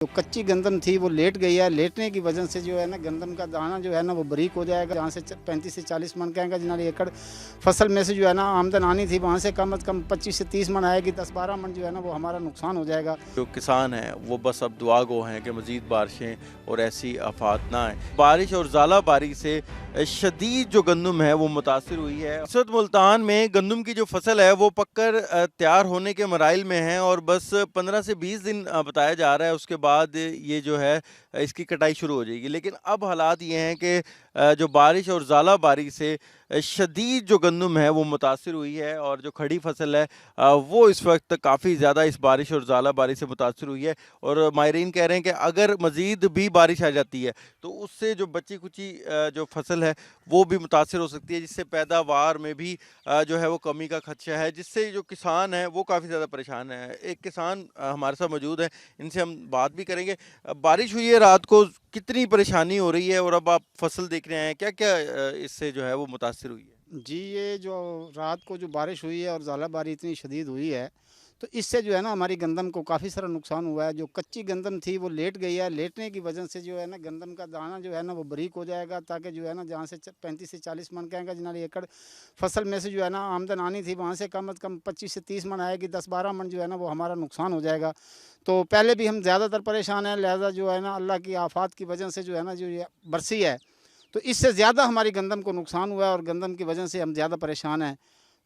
जो कच्ची गंदम थी वो लेट गई है। लेटने की वजह से जो है ना गंदम का दाना जो है ना वो बारीक हो जाएगा। जहाँ से 35 से 40 मन कहेंगे जिन्होंने एकड़ फसल में से जो है ना आमदन आनी थी वहाँ से कम 25 से 30 मन आएगी। 10-12 मन जो है ना वो हमारा नुकसान हो जाएगा। जो किसान हैं वो बस अब दुआ गो हैं कि मज़ीद बारिशें और ऐसी आफात ना आए। बारिश और ज़ाला बारी से शदीद जो गंदम है वो मुतासिर हुई है। इस वक्त मुल्तान में गंदम की जो फसल है वो पककर तैयार होने के मराइल में है और बस 15 से 20 दिन बताया जा रहा है, उसके बाद ये जो है इसकी कटाई शुरू हो जाएगी। लेकिन अब हालात ये हैं कि जो बारिश और ज़ाला बारी से शदीद जो गंदम है वो मुतासिर हुई है और जो खड़ी फसल है वो इस वक्त काफ़ी ज़्यादा इस बारिश और ज़ाला बारी से मुतासिर हुई है। और माहिरीन कह रहे हैं कि अगर मज़ीद भी बारिश आ जाती है तो उससे जो बची कुची जो फसल है वो भी मुतासिर हो सकती है, जिससे पैदावार में भी जो है वो कमी का खदशा है, जिससे जो किसान है वो काफ़ी ज़्यादा परेशान है। एक किसान हमारे साथ मौजूद है, इनसे हम बात भी करेंगे। बारिश हुई है रात को, कितनी परेशानी हो रही है और अब आप फसल देख रहे हैं, क्या क्या इससे जो है वो मुतासिर हुई है? जी, ये जो रात को जो बारिश हुई है और ज़ाला बारी इतनी शदीद हुई है तो इससे जो है ना हमारी गंदम को काफ़ी सारा नुकसान हुआ है। जो कच्ची गंदम थी वो लेट गई है। लेटने की वजह से जो है ना गंदम का दाना जो है ना वो बारीक हो जाएगा, ताकि जो है ना जहाँ से 35 से 40 मन कहेंगे जिन्होंने एकड़ फसल में से जो है ना आमदन आनी थी वहाँ से कम 25 से 30 मन आएगी। 10-12 मन जो है ना वो हमारा नुकसान हो जाएगा। तो पहले भी हम ज़्यादातर परेशान हैं, लिहाजा जो है ना अल्लाह की आफात की वजह से जो है ना जो ये बरसी है तो इससे ज़्यादा हमारी गंदम को नुकसान हुआ है और गंदम की वजह से हम ज़्यादा परेशान हैं।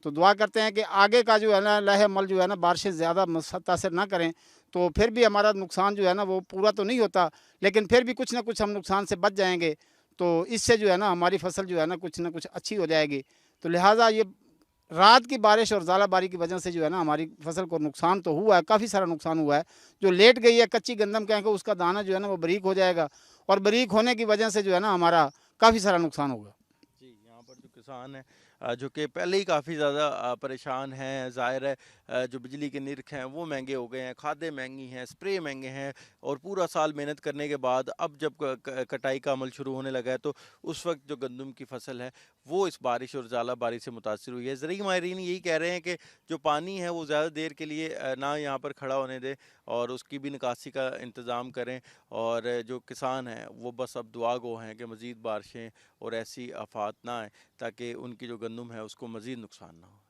तो दुआ करते हैं कि आगे का जो है ना लहे मल जो है ना बारिशें ज़्यादा मुतासिर ना करें, तो फिर भी हमारा नुकसान जो है ना वो पूरा तो नहीं होता, लेकिन फिर भी कुछ ना कुछ हम नुकसान से बच जाएंगे। तो इससे जो है ना हमारी फसल जो है ना कुछ अच्छी हो जाएगी। तो लिहाजा ये रात की बारिश और ज़ाला बारी की वजह से जो है ना हमारी फसल को नुकसान तो हुआ है, काफ़ी सारा नुकसान हुआ है। जो लेट गई है कच्ची गंदम कहेंगे उसका दाना जो है ना वो बारीक हो जाएगा और बारीक होने की वजह से जो है ना हमारा काफ़ी सारा नुकसान होगा। जी, यहाँ पर जो किसान हैं जो कि पहले ही काफ़ी ज़्यादा परेशान हैं, ज़ाहिर है जो बिजली के निर्ख हैं वो महंगे हो गए हैं, खादें महंगी हैं, स्प्रे महंगे हैं और पूरा साल मेहनत करने के बाद अब जब कटाई का अमल शुरू होने लगा है तो उस वक्त जो गंदम की फसल है वो इस बारिश और ज़ाला बारी से मुतासिर हुई है। ज़रूरी माहिरीन यही कह रहे हैं कि जो पानी है वो ज़्यादा देर के लिए ना यहाँ पर खड़ा होने दें और उसकी भी निकासी का इंतज़ाम करें। और जो किसान हैं वो बस अब दुआ गो हैं कि मज़ीद बारिशें और ऐसी आफात ना आए ताकि उनकी जो गंदम है उसको मज़ीद नुकसान ना हो।